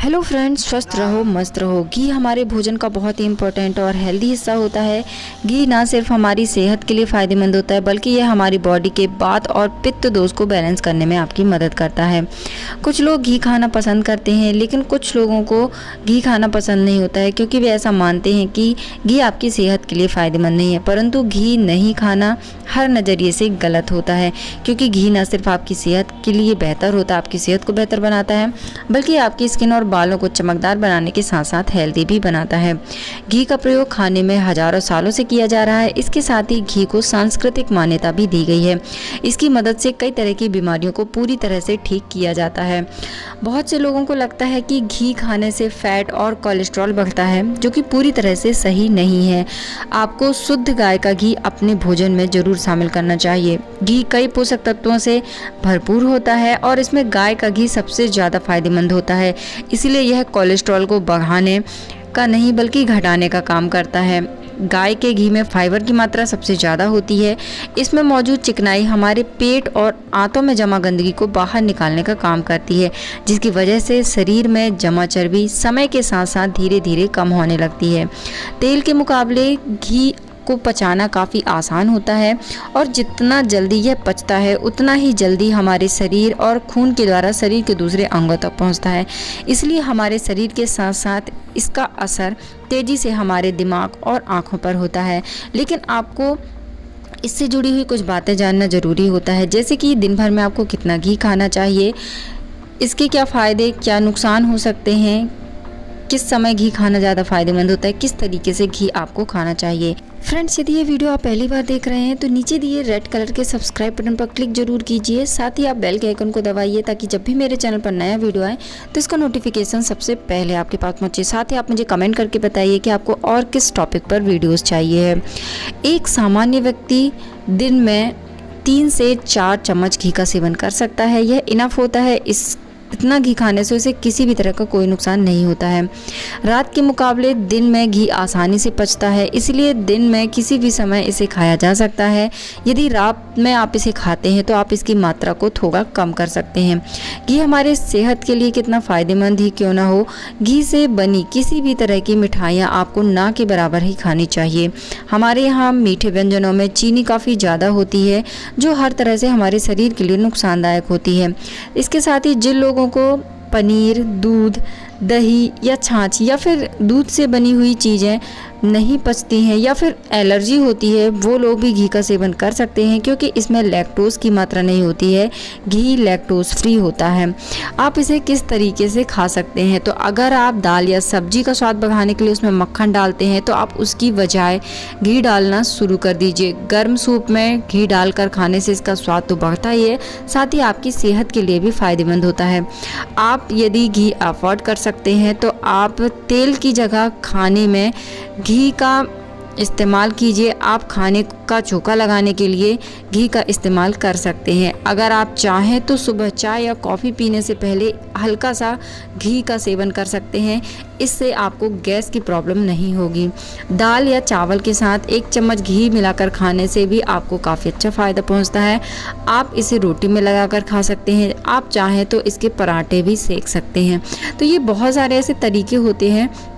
Hello friends, स्वस्थ रहो, मस्त रहो। घी हमारे भोजन का बहुत ही इम्पोर्टेंट और हेल्दी हिस्सा होता है। घी ना सिर्फ हमारी सेहत के लिए फ़ायदेमंद होता है बल्कि यह हमारी बॉडी के वात और पित्त दोष को बैलेंस करने में आपकी मदद करता है। कुछ लोग घी खाना पसंद करते हैं लेकिन कुछ लोगों को घी खाना पसंद नहीं होता है क्योंकि वे ऐसा मानते हैं कि घी आपकी सेहत के लिए फ़ायदेमंद नहीं है। परंतु घी नहीं खाना हर नज़रिए से गलत होता है क्योंकि घी ना सिर्फ आपकी सेहत के लिए बेहतर होता है, आपकी सेहत को बेहतर बनाता है, बल्कि आपकी स्किन और बालों को चमकदार बनाने के साथ साथ हेल्दी भी बनाता है। घी का प्रयोग खाने में हजारों सालों से किया जा रहा है। इसके साथ ही घी को सांस्कृतिक मान्यता भी दी गई है। इसकी मदद से कई तरह की बीमारियों को पूरी तरह से ठीक किया जाता है। बहुत से लोगों को लगता है कि घी खाने से फैट और कोलेस्ट्रॉल बढ़ता है, जो कि पूरी तरह से सही नहीं है। आपको शुद्ध गाय का घी अपने भोजन में जरूर शामिल करना चाहिए। घी कई पोषक तत्वों से भरपूर होता है और इसमें गाय का घी सबसे ज़्यादा फायदेमंद होता है। इसलिए यह कोलेस्ट्रॉल को बढ़ाने का नहीं बल्कि घटाने का काम करता है। गाय के घी में फाइबर की मात्रा सबसे ज़्यादा होती है। इसमें मौजूद चिकनाई हमारे पेट और आंतों में जमा गंदगी को बाहर निकालने का काम करती है, जिसकी वजह से शरीर में जमा चर्बी समय के साथ साथ धीरे धीरे कम होने लगती है। तेल के मुकाबले घी को पचाना काफ़ी आसान होता है और जितना जल्दी यह पचता है उतना ही जल्दी हमारे शरीर और खून के द्वारा शरीर के दूसरे अंगों तक पहुंचता है। इसलिए हमारे शरीर के साथ साथ इसका असर तेज़ी से हमारे दिमाग और आँखों पर होता है। लेकिन आपको इससे जुड़ी हुई कुछ बातें जानना ज़रूरी होता है, जैसे कि दिन भर में आपको कितना घी खाना चाहिए, इसके क्या फ़ायदे क्या नुकसान हो सकते हैं, किस समय घी खाना ज़्यादा फायदेमंद होता है, किस तरीके से घी आपको खाना चाहिए। फ्रेंड्स, यदि ये वीडियो आप पहली बार देख रहे हैं तो नीचे दिए रेड कलर के सब्सक्राइब बटन पर क्लिक जरूर कीजिए। साथ ही आप बेल के आइकन को दबाइए ताकि जब भी मेरे चैनल पर नया वीडियो आए तो इसका नोटिफिकेशन सबसे पहले आपके पास पहुंचे। साथ ही आप मुझे कमेंट करके बताइए कि आपको और किस टॉपिक पर वीडियोज़ चाहिए है। एक सामान्य व्यक्ति दिन में 3 से 4 चम्मच घी का सेवन कर सकता है। यह इनफ होता है। इतना घी खाने से उसे किसी भी तरह का कोई नुकसान नहीं होता है। रात के मुकाबले दिन में घी आसानी से पचता है, इसलिए दिन में किसी भी समय इसे खाया जा सकता है। यदि रात में आप इसे खाते हैं तो आप इसकी मात्रा को थोड़ा कम कर सकते हैं। घी हमारे सेहत के लिए कितना फ़ायदेमंद ही क्यों ना हो, घी से बनी किसी भी तरह की मिठाइयाँ आपको ना के बराबर ही खानी चाहिए। हमारे यहाँ मीठे व्यंजनों में चीनी काफ़ी ज़्यादा होती है, जो हर तरह से हमारे शरीर के लिए नुकसानदायक होती है। इसके साथ ही जिन लोगों को पनीर, दूध, दही या छाछ या फिर दूध से बनी हुई चीज़ें नहीं पचती हैं या फिर एलर्जी होती है, वो लोग भी घी का सेवन कर सकते हैं क्योंकि इसमें लैक्टोज की मात्रा नहीं होती है। घी लैक्टोज फ्री होता है। आप इसे किस तरीके से खा सकते हैं, तो अगर आप दाल या सब्जी का स्वाद बढ़ाने के लिए उसमें मक्खन डालते हैं तो आप उसकी बजाय घी डालना शुरू कर दीजिए। गर्म सूप में घी डालकर खाने से इसका स्वाद तो बढ़ता ही है, साथ ही आपकी सेहत के लिए भी फ़ायदेमंद होता है। आप यदि घी अफोर्ड कर सकते हैं तो आप तेल की जगह खाने में घी का इस्तेमाल कीजिए। आप खाने का चोखा लगाने के लिए घी का इस्तेमाल कर सकते हैं। अगर आप चाहें तो सुबह चाय या कॉफ़ी पीने से पहले हल्का सा घी का सेवन कर सकते हैं। इससे आपको गैस की प्रॉब्लम नहीं होगी। दाल या चावल के साथ 1 चम्मच घी मिलाकर खाने से भी आपको काफ़ी अच्छा फ़ायदा पहुंचता है। आप इसे रोटी में लगाकर खा सकते हैं। आप चाहें तो इसके पराठे भी सेक सकते हैं। तो ये बहुत सारे ऐसे तरीके होते हैं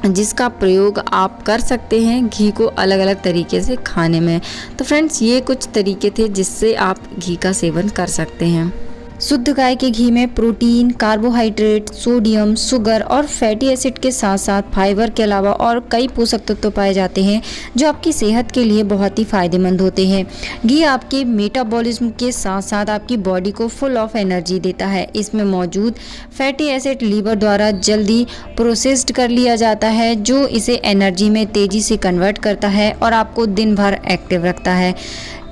जिसका प्रयोग आप कर सकते हैं घी को अलग अलग तरीके से खाने में। तो फ्रेंड्स, ये कुछ तरीके थे जिससे आप घी का सेवन कर सकते हैं। शुद्ध गाय के घी में प्रोटीन, कार्बोहाइड्रेट, सोडियम, शुगर और फैटी एसिड के साथ साथ फाइबर के अलावा और कई पोषक तत्व पाए जाते हैं जो आपकी सेहत के लिए बहुत ही फायदेमंद होते हैं। घी आपके मेटाबॉलिज्म के साथ साथ आपकी बॉडी को फुल ऑफ एनर्जी देता है। इसमें मौजूद फैटी एसिड लीवर द्वारा जल्दी प्रोसेस्ड कर लिया जाता है, जो इसे एनर्जी में तेज़ी से कन्वर्ट करता है और आपको दिन भर एक्टिव रखता है।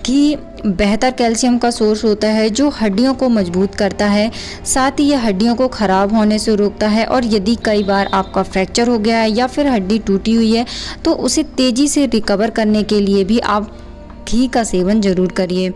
घी बेहतर कैल्शियम का सोर्स होता है जो हड्डियों को मजबूत करता है। साथ ही यह हड्डियों को ख़राब होने से रोकता है और यदि कई बार आपका फ्रैक्चर हो गया है या फिर हड्डी टूटी हुई है तो उसे तेज़ी से रिकवर करने के लिए भी आप घी का सेवन ज़रूर करिए।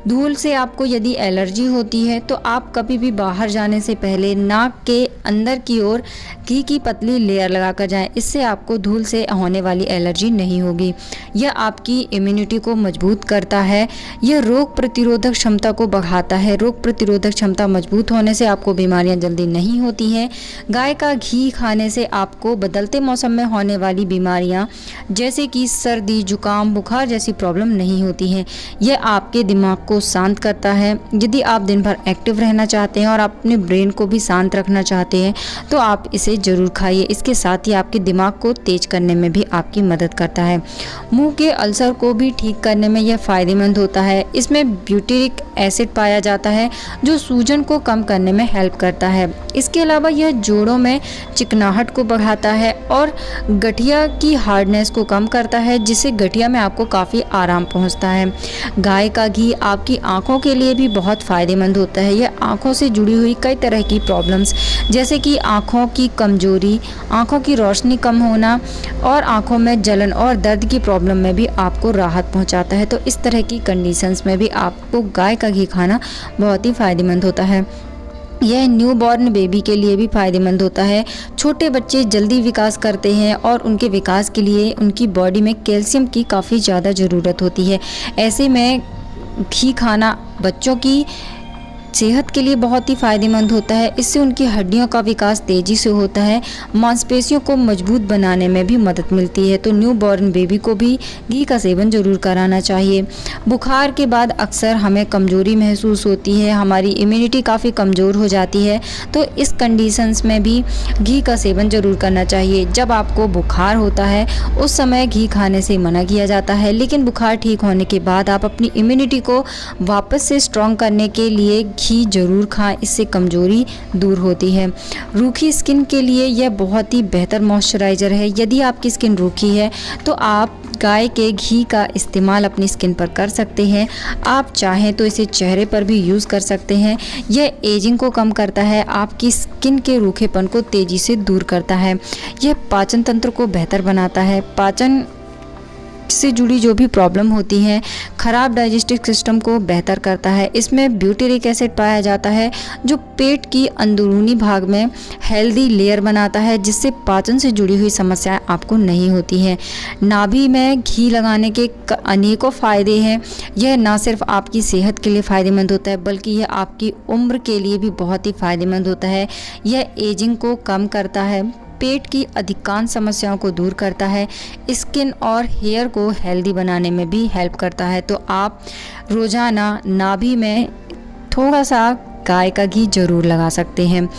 धूल से आपको यदि एलर्जी होती है तो आप कभी भी बाहर जाने से पहले नाक के अंदर की ओर घी की पतली लेयर लगा कर जाएं। इससे आपको धूल से होने वाली एलर्जी नहीं होगी। यह आपकी इम्यूनिटी को मजबूत करता है। यह रोग प्रतिरोधक क्षमता को बढ़ाता है। रोग प्रतिरोधक क्षमता मजबूत होने से आपको बीमारियां जल्दी नहीं होती हैं। गाय का घी खाने से आपको बदलते मौसम में होने वाली बीमारियां जैसे कि सर्दी, जुकाम, बुखार जैसी प्रॉब्लम नहीं होती हैं। यह आपके दिमाग को शांत करता है। यदि आप दिन भर एक्टिव रहना चाहते हैं और अपने ब्रेन को भी शांत रखना चाहते हैं तो आप इसे ज़रूर खाइए। इसके साथ ही आपके दिमाग को तेज करने में भी आपकी मदद करता है। मुंह के अल्सर को भी ठीक करने में यह फ़ायदेमंद होता है। इसमें ब्यूटेरिक एसिड पाया जाता है जो सूजन को कम करने में हेल्प करता है। इसके अलावा यह जोड़ों में चिकनाहट को बढ़ाता है और गठिया की हार्डनेस को कम करता है, जिससे गठिया में आपको काफ़ी आराम पहुंचता है। गाय का घी आपकी आंखों के लिए भी बहुत फ़ायदेमंद होता है। यह आंखों से जुड़ी हुई कई तरह की प्रॉब्लम्स जैसे कि आंखों की कमजोरी, आंखों की रोशनी कम होना और आंखों में जलन और दर्द की प्रॉब्लम में भी आपको राहत पहुंचाता है। तो इस तरह की कंडीशंस में भी आपको गाय का घी खाना बहुत ही फ़ायदेमंद होता है। यह न्यू बॉर्न बेबी के लिए भी फ़ायदेमंद होता है। छोटे बच्चे जल्दी विकास करते हैं और उनके विकास के लिए उनकी बॉडी में कैल्शियम की काफ़ी ज़्यादा ज़रूरत होती है। ऐसे में घी खाना बच्चों की सेहत के लिए बहुत ही फ़ायदेमंद होता है। इससे उनकी हड्डियों का विकास तेज़ी से होता है। मांसपेशियों को मजबूत बनाने में भी मदद मिलती है। तो न्यू बॉर्न बेबी को भी घी का सेवन ज़रूर कराना चाहिए। बुखार के बाद अक्सर हमें कमज़ोरी महसूस होती है, हमारी इम्यूनिटी काफ़ी कमज़ोर हो जाती है। तो इस कंडीशंस में भी घी का सेवन ज़रूर करना चाहिए। जब आपको बुखार होता है उस समय घी खाने से मना किया जाता है, लेकिन बुखार ठीक होने के बाद आप अपनी इम्यूनिटी को वापस से स्ट्रॉन्ग करने के लिए घी जरूर खाएं। इससे कमजोरी दूर होती है। रूखी स्किन के लिए यह बहुत ही बेहतर मॉइस्चराइज़र है। यदि आपकी स्किन रूखी है तो आप गाय के घी का इस्तेमाल अपनी स्किन पर कर सकते हैं। आप चाहें तो इसे चेहरे पर भी यूज़ कर सकते हैं। यह एजिंग को कम करता है, आपकी स्किन के रूखेपन को तेज़ी से दूर करता है। यह पाचन तंत्र को बेहतर बनाता है। पाचन से जुड़ी जो भी प्रॉब्लम होती हैं, ख़राब डाइजेस्टिव सिस्टम को बेहतर करता है। इसमें ब्यूटेरिक एसिड पाया जाता है जो पेट की अंदरूनी भाग में हेल्दी लेयर बनाता है, जिससे पाचन से जुड़ी हुई समस्याएं आपको नहीं होती हैं। नाभि में घी लगाने के अनेकों फ़ायदे हैं। यह ना सिर्फ आपकी सेहत के लिए फ़ायदेमंद होता है बल्कि यह आपकी उम्र के लिए भी बहुत ही फ़ायदेमंद होता है। यह एजिंग को कम करता है, पेट की अधिकांश समस्याओं को दूर करता है, स्किन और हेयर को हेल्दी बनाने में भी हेल्प करता है। तो आप रोज़ाना नाभि में थोड़ा सा गाय का घी ज़रूर लगा सकते हैं।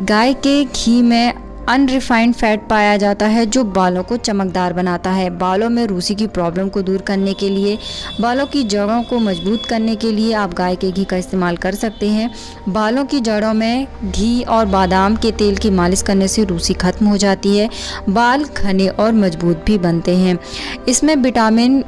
गाय के घी में अनरिफाइंड फैट पाया जाता है जो बालों को चमकदार बनाता है। बालों में रूसी की प्रॉब्लम को दूर करने के लिए, बालों की जड़ों को मजबूत करने के लिए आप गाय के घी का इस्तेमाल कर सकते हैं। बालों की जड़ों में घी और बादाम के तेल की मालिश करने से रूसी खत्म हो जाती है। बाल घने और मजबूत भी बनते हैं। इसमें विटामिन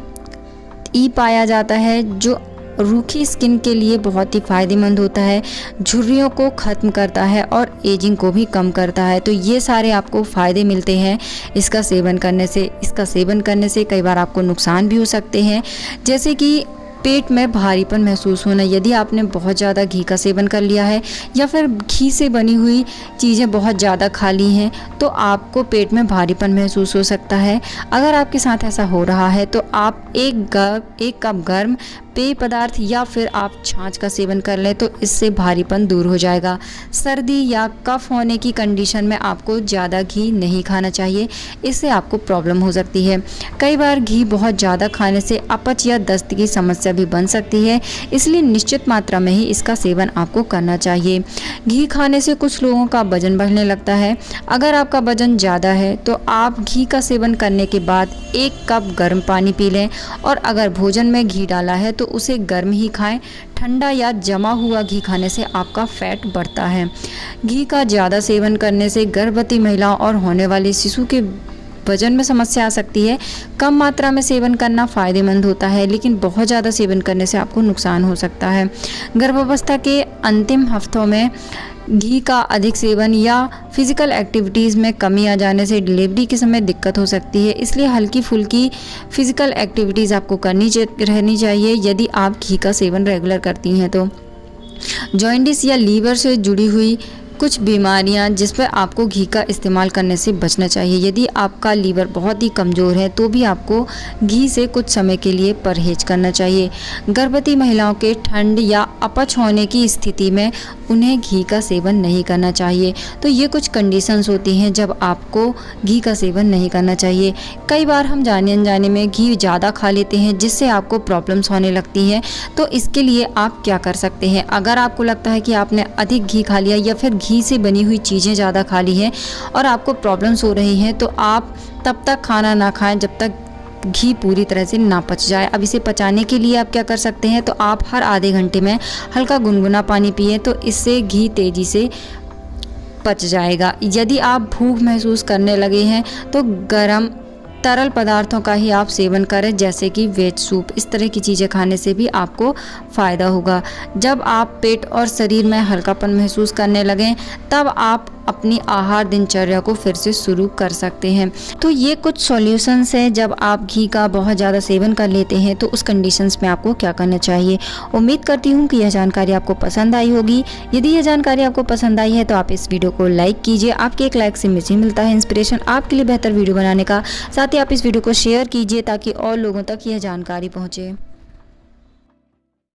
ई पाया जाता है जो रूखी स्किन के लिए बहुत ही फ़ायदेमंद होता है, झुर्रियों को ख़त्म करता है और एजिंग को भी कम करता है। तो ये सारे आपको फ़ायदे मिलते हैं इसका सेवन करने से। इसका सेवन करने से कई बार आपको नुकसान भी हो सकते हैं, जैसे कि पेट में भारीपन महसूस होना। यदि आपने बहुत ज़्यादा घी का सेवन कर लिया है या फिर घी से बनी हुई चीज़ें बहुत ज़्यादा खा ली हैं तो आपको पेट में भारीपन महसूस हो सकता है। अगर आपके साथ ऐसा हो रहा है तो आप एक कप गर्म पेय पदार्थ या फिर आप छाछ का सेवन कर लें तो इससे भारीपन दूर हो जाएगा। सर्दी या कफ होने की कंडीशन में आपको ज़्यादा घी नहीं खाना चाहिए, इससे आपको प्रॉब्लम हो सकती है। कई बार घी बहुत ज़्यादा खाने से अपच या दस्त की समस्या भी बन सकती है, इसलिए निश्चित मात्रा में ही इसका सेवन आपको करना चाहिए। घी खाने से कुछ लोगों का वजन बढ़ने लगता है। अगर आपका वजन ज़्यादा है तो आप घी का सेवन करने के बाद 1 कप गर्म पानी पी लें और अगर भोजन में घी डाला है तो उसे गर्म ही खाएं। ठंडा या जमा हुआ घी खाने से आपका फैट बढ़ता है। घी का ज़्यादा सेवन करने से गर्भवती महिलाओं और होने वाले शिशु के वजन में समस्या आ सकती है। कम मात्रा में सेवन करना फ़ायदेमंद होता है, लेकिन बहुत ज़्यादा सेवन करने से आपको नुकसान हो सकता है। गर्भावस्था के अंतिम हफ्तों में घी का अधिक सेवन या फिजिकल एक्टिविटीज़ में कमी आ जाने से डिलीवरी के समय दिक्कत हो सकती है, इसलिए हल्की फुल्की फिजिकल एक्टिविटीज़ आपको रहनी चाहिए यदि आप घी का सेवन रेगुलर करती हैं तो। जॉइंटिस या लीवर से जुड़ी हुई कुछ बीमारियां जिस पर आपको घी का इस्तेमाल करने से बचना चाहिए। यदि आपका लीवर बहुत ही कमज़ोर है तो भी आपको घी से कुछ समय के लिए परहेज करना चाहिए। गर्भवती महिलाओं के ठंड या अपच होने की स्थिति में उन्हें घी का सेवन नहीं करना चाहिए। तो ये कुछ कंडीशंस होती हैं जब आपको घी का सेवन नहीं करना चाहिए। कई बार हम जाने अनजाने में घी ज़्यादा खा लेते हैं जिससे आपको प्रॉब्लम्स होने लगती हैं। तो इसके लिए आप क्या कर सकते हैं? अगर आपको लगता है कि आपने अधिक घी खा लिया या फिर घी से बनी हुई चीज़ें ज़्यादा खा ली हैं और आपको प्रॉब्लम्स हो रही हैं, तो आप तब तक खाना ना खाएं जब तक घी पूरी तरह से ना पच जाए। अब इसे पचाने के लिए आप क्या कर सकते हैं? तो आप हर आधे घंटे में हल्का गुनगुना पानी पिएं, तो इससे घी तेज़ी से पच जाएगा। यदि आप भूख महसूस करने लगे हैं तो गर्म तरल पदार्थों का ही आप सेवन करें, जैसे कि वेज सूप। इस तरह की चीज़ें खाने से भी आपको फ़ायदा होगा। जब आप पेट और शरीर में हल्कापन महसूस करने लगें तब आप अपनी आहार दिनचर्या को फिर से शुरू कर सकते हैं। तो ये कुछ सॉल्यूशंस हैं जब आप घी का बहुत ज़्यादा सेवन कर लेते हैं तो उस कंडीशंस में आपको क्या करना चाहिए। उम्मीद करती हूँ कि यह जानकारी आपको पसंद आई होगी। यदि यह जानकारी आपको पसंद आई है तो आप इस वीडियो को लाइक कीजिए। आपके एक लाइक से मुझे मिलता है इंस्पिरेशन आपके लिए बेहतर वीडियो बनाने का। साथ ही आप इस वीडियो को शेयर कीजिए ताकि और लोगों तक यह जानकारी पहुँचे।